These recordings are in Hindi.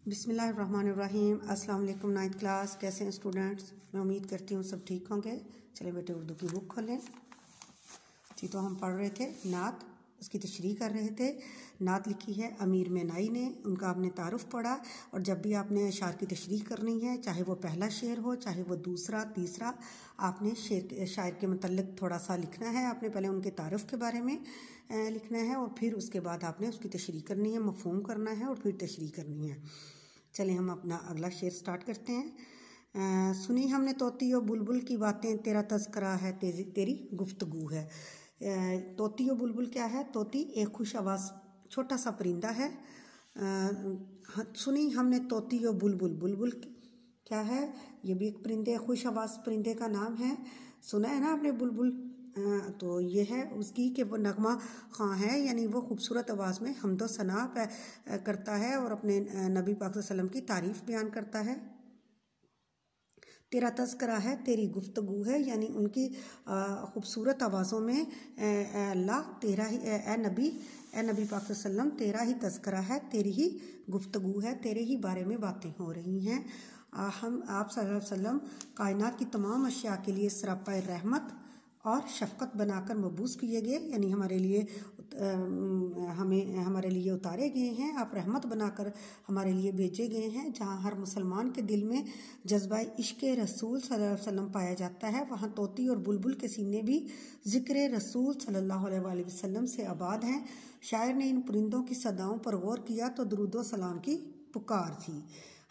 बिस्मिल्लाहिर्रहमानिर्रहीम। अस्सलाम वालेकुम। 9th क्लास, कैसे हैं स्टूडेंट्स? मैं उम्मीद करती हूँ सब ठीक होंगे। चलिए बेटे उर्दू की बुक खोलें जी। तो हम पढ़ रहे थे नात, उसकी तशरीह कर रहे थे। नात लिखी है अमीर मेनाई ने, उनका आपने तारुफ पढ़ा। और जब भी आपने अशार की तशरीह करनी है, चाहे वो पहला शेर हो चाहे वो दूसरा तीसरा, आपने शायर के मतलब थोड़ा सा लिखना है। आपने पहले उनके तारुफ के बारे में लिखना है और फिर उसके बाद आपने उसकी तशरीह करनी है, मफ़हूम करना है और फिर तशरीह करनी है। चलिए हम अपना अगला शेर स्टार्ट करते हैं। सुनी हमने तोती और बुलबुल की बातें, तेरा तज़किरा है तेरी गुफ्तगू है। तोती और बुलबुल क्या है? तोती एक खुश आवाज़ छोटा सा परिंदा है। सुनी हमने तोती और बुलबुल, बुलबुल क्या है? ये भी एक परिंदे, खुश आवाज़ परिंदे का नाम है। सुना है ना आपने बुलबुल? तो ये है उसकी कि वो नगमा ख़ां है, यानी वो खूबसूरत आवाज़ में हमदो सना करता है और अपने नबी पाक सल्लल्लाहु अलैहि वसल्लम की तारीफ़ बयान करता है। तेरा तज़किरा है तेरी गुफ्तगू है, यानी उनकी खूबसूरत आवाज़ों में अल्लाह तेरा ही, ए नबी पाक सल्लल्लाहु अलैहि वसल्लम तेरा ही तज़किरा है, तेरी ही गुफ्तगू है, तेरे ही बारे में बातें हो रही हैं। हम आप सल्लल्लाहु अलैहि वसल्लम कायनात की तमाम अशिया के लिए सरापा रहमत और शफ़क़त बनाकर मबूस किए गए, यानी हमारे लिए उतारे गए हैं। आप रहमत बनाकर हमारे लिए भेजे गए हैं। जहाँ हर मुसलमान के दिल में जज्बा इश्क़ रसूल सल्लल्लाहु अलैहि वसल्लम पाया जाता है, वहाँ तोती और बुलबुल के सीने भी ज़िक्र रसूल सल्लल्लाहु अलैहि वसल्लम से आबाद हैं। शायर ने इन परिंदों की सदाओं पर गौर किया तो दुरूद सलाम की पुकार थी।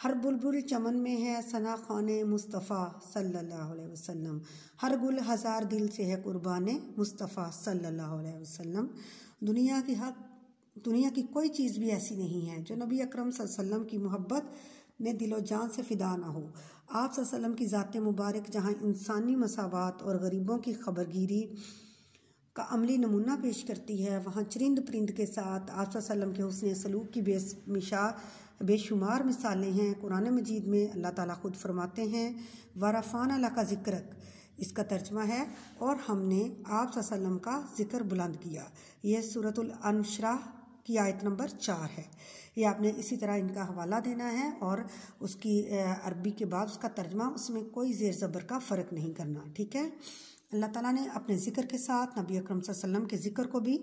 हर बुलबुल चमन में है सना खाने मुस्तफ़ा सल्लल्लाहु अलैहि वसल्लम, हर गुल हज़ार दिल से है कुर्बाने मुस्तफ़ा सल्लल्लाहु अलैहि वसल्लम। दुनिया की कोई चीज़ भी ऐसी नहीं है जो नबी अकरम सल्लल्लाहु अलैहि वसल्लम की मोहब्बत में दिलो जान से फ़िदा ना हो। आप सल्लल्लाहु अलैहि वसल्लम की ज़ात मुबारक जहाँ इंसानी मसावात और गरीबों की खबरगिरी का अमली नमूना पेश करती है, वहाँ चरिंद परिंद के साथ आप सल्लल्लाहु अलैहि वसल्लम के हुस्न सलूक की बेशुमार मिसालें हैं। कुरान मजीद में अल्लाह ताला खुद फरमाते हैं वरफ़ाना लका ज़िक्रक, इसका तर्जमा है और हमने आप सल्लल्लाहु अलैहि वसल्लम का ज़िक्र बुलंद किया। यह सूरतुल अनशराह की आयत नंबर 4 है। ये आपने इसी तरह इनका हवाला देना है और उसकी अरबी के बाद उसका तर्जमा, उसमें कोई ज़ेर ज़बर का फ़र्क नहीं करना, ठीक है। अल्लाह ताला ने अपने ज़िक्र के साथ नबी अकरम सल्लल्लाहु अलैहि वसल्लम के ज़िक्र को भी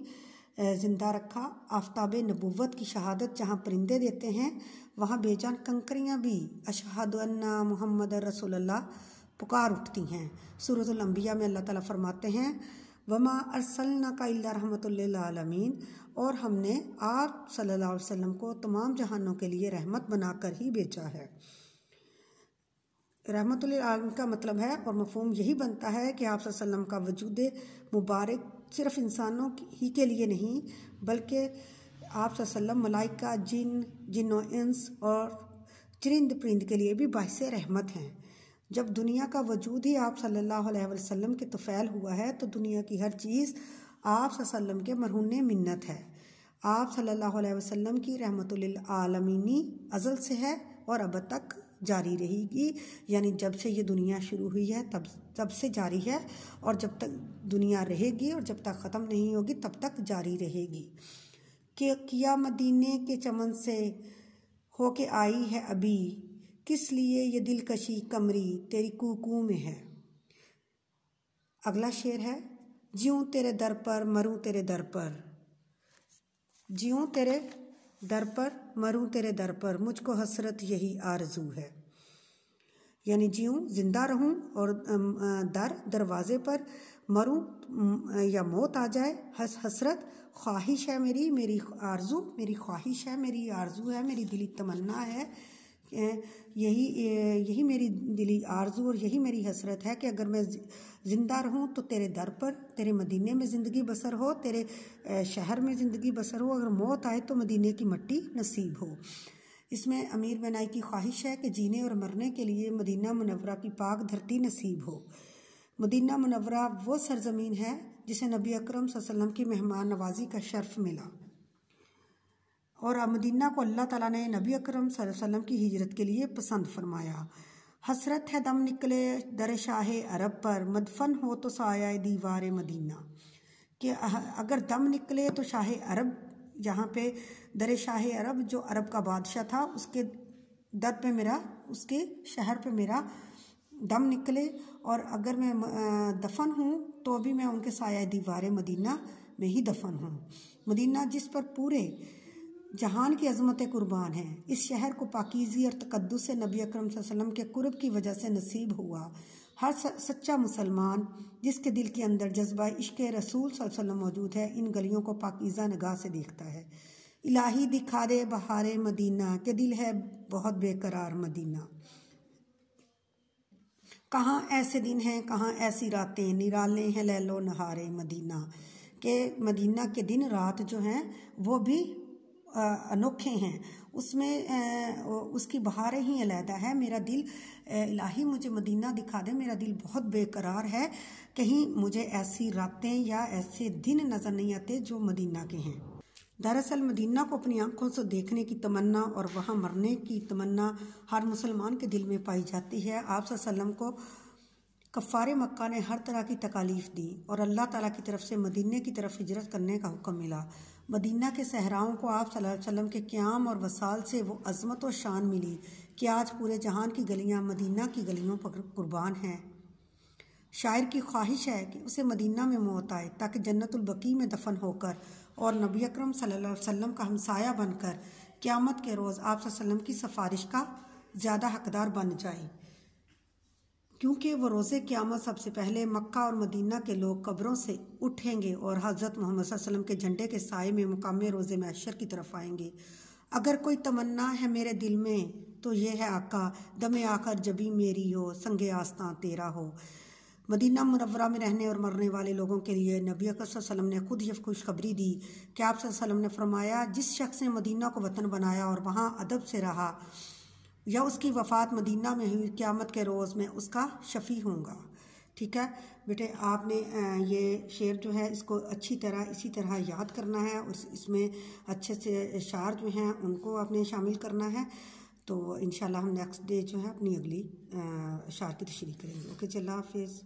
ज़िंदा रखा। आफ्ताब नबुव्वत की शहादत जहाँ परिंदे देते हैं, वहाँ बेजान कंकरियाँ भी अशहदु अन्ना मुहम्मद रसूलुल्लाह पुकार उठती हैं। सूरतुल अंबिया में अल्लाह ताला फरमाते हैं वमा अरसलनाका इल्ला रहमतुल लिल आलमीन, और हमने आप सल्लल्लाहु अलैहि वसल्लम को तमाम जहानों के लिए रहमत बनाकर ही भेजा है। रहमतुल लिल आलमीन का मतलब है और मफ़हूम यही बनता है कि आप सल्लल्लाहु अलैहि वसल्लम का वजूद मुबारक सिर्फ़ इंसानों ही के लिए नहीं, बल्कि आप सल्लल्लाहु अलैहि वसल्लम मलाइका, जिन्नो इंस और चरिंद परिंद के लिए भी बाइसे रहमत हैं। जब दुनिया का वजूद ही आप सल्लल्लाहु अलैहि वसल्लम के तफ़ैल हुआ है, तो दुनिया की हर चीज़ आप सल्लल्लाहु अलैहि वसल्लम के मरहून मिन्नत है। आप सल्लल्लाहु अलैहि वसल्लम की रहमतुल लिल आलमीनी अज़ल से है और अब तक जारी रहेगी, यानी जब से ये दुनिया शुरू हुई है तब से जारी है और जब तक दुनिया रहेगी और जब तक ख़त्म नहीं होगी तब तक जारी रहेगी। कि किया मदीने के चमन से हो के आई है अभी, किस लिए ये दिलकशी कमरी तेरी कूकू में है। अगला शेर है जियूं तेरे दर पर मरूं तेरे दर पर, जियूं तेरे दर पर मरूं तेरे दर पर, मुझको हसरत यही आरजू है। यानी जियूं जिंदा रहूं और दरवाजे पर मरूं या मौत आ जाए, हसरत ख्वाहिश है मेरी आरजू, मेरी ख्वाहिश है, मेरी आरजू है, मेरी दिली तमन्ना है, यही मेरी दिली आरजू और यही मेरी हसरत है कि अगर मैं ज़िंदा रहूं तो तेरे दर पर, तेरे मदीने में ज़िंदगी बसर हो, तेरे शहर में ज़िंदगी बसर हो, अगर मौत आए तो मदीने की मट्टी नसीब हो। इसमें अमीर मेनाई की ख्वाहिश है कि जीने और मरने के लिए मदीना मुनव्वरा की पाक धरती नसीब हो। मदीना मुनव्वरा वो सरजमीन है जिसे नबी अकरम सल्लल्लाहु अलैहि वसल्लम की मेहमान नवाजी का शर्फ मिला और मदीना को अल्लाह ताला ने नबी अकरम सल्लल्लाहु अलैहि वसल्लम की हिजरत के लिए पसंद फरमाया। हसरत है दम निकले दर शाह अरब पर, मदफन हो तो साया दीवार मदीना, कि अगर दम निकले तो शाह अरब, जहाँ पे दर शाह अरब जो अरब का बादशाह था, उसके दर पे मेरा, उसके शहर पे मेरा दम निकले, और अगर मैं दफन हूँ तो भी मैं उनके साया दीवार मदीना में ही दफन हूँ। मदीना जिस पर पूरे जहान की अजमतें कुर्बान हैं, इस शहर को पाकीज़ी और तकद्दुस से नबी अकरम सल्लल्लाहु अलैहि वसल्लम के कुर्ब की वजह से नसीब हुआ। हर सच्चा मुसलमान जिसके दिल के अंदर जज्बा इश्क़ रसूल सल्लल्लाहु अलैहि वसल्लम मौजूद है, इन गलियों को पाकीज़ा निगाह से देखता है। इलाही दिखा दे बहारे मदीना, के दिल है बहुत बेकरार मदीना। कहाँ ऐसे दिन हैं, कहाँ ऐसी रातें, निराले हैं लैलो नहारे मदीना, के मदीना के दिन रात जो हैं वो भी अनोखे हैं, उसमें उसकी बहारें ही अलहदा है। मेरा दिल, इलाही मुझे मदीना दिखा दे, मेरा दिल बहुत बेकरार है, कहीं मुझे ऐसी रातें या ऐसे दिन नज़र नहीं आते जो मदीना के हैं। दरअसल मदीना को अपनी आंखों से देखने की तमन्ना और वहाँ मरने की तमन्ना हर मुसलमान के दिल में पाई जाती है। आप सल्लल्लाहु अलैहि वसल्लम को कफ़ारे मक्का ने हर तरह की तकालीफ दी और अल्लाह ताला की तरफ से मदीने की तरफ हिजरत करने का हुक्म मिला। मदीना के सहराओं को आप सल्लल्लाहु अलैहि वसल्लम के क़याम और वसाल से वो अज़मत और शान मिली कि आज पूरे जहान की गलियाँ मदीना की गलियों पर कुर्बान हैं। शायर की ख्वाहिश है कि उसे मदीना में मौत आए ताकि जन्नतुल बकी में दफन होकर और नबी अकरम सल्लल्लाहु अलैहि वसल्लम का हमसाया बनकर क़यामत के रोज़ आप सल्लल्लाहु अलैहि वसल्लम की सिफारिश का ज़्यादा हकदार बन जाए, क्योंकि वो रोज़े क़यामत सबसे पहले मक्का और मदीना के लोग कब्रों से उठेंगे और हज़रत मोहम्मद सल्लल्लाहु अलैहि वसल्लम के झंडे के साए में मुकामे रोज़े महशर की तरफ आएंगे। अगर कोई तमन्ना है मेरे दिल में तो ये है आका, दमे आकर जबी मेरी हो, संगे आस्तां तेरा हो। मदीना मुनव्वरा में रहने और मरने वाले लोगों के लिए नबी अकरम सल्लल्लाहु अलैहि वसल्लम ने खुद ये खुशखबरी दी कि आप सल्लल्लाहु अलैहि वसल्लम ने फरमाया, जिस शख्स ने मदीना को वतन बनाया और वहाँ अदब से रहा या उसकी वफ़ात मदीना में हुई, क़यामत के रोज़ में उसका शफ़ी होगा। ठीक है बेटे, आपने ये शेर जो है इसको अच्छी तरह इसी तरह याद करना है और इसमें अच्छे से अशार जो हैं उनको आपने शामिल करना है। तो इंशाल्लाह हम नेक्स्ट डे जो है अपनी अगली अशार की तशरीह करेंगे। ओके, अल्लाह हाफ़िज़।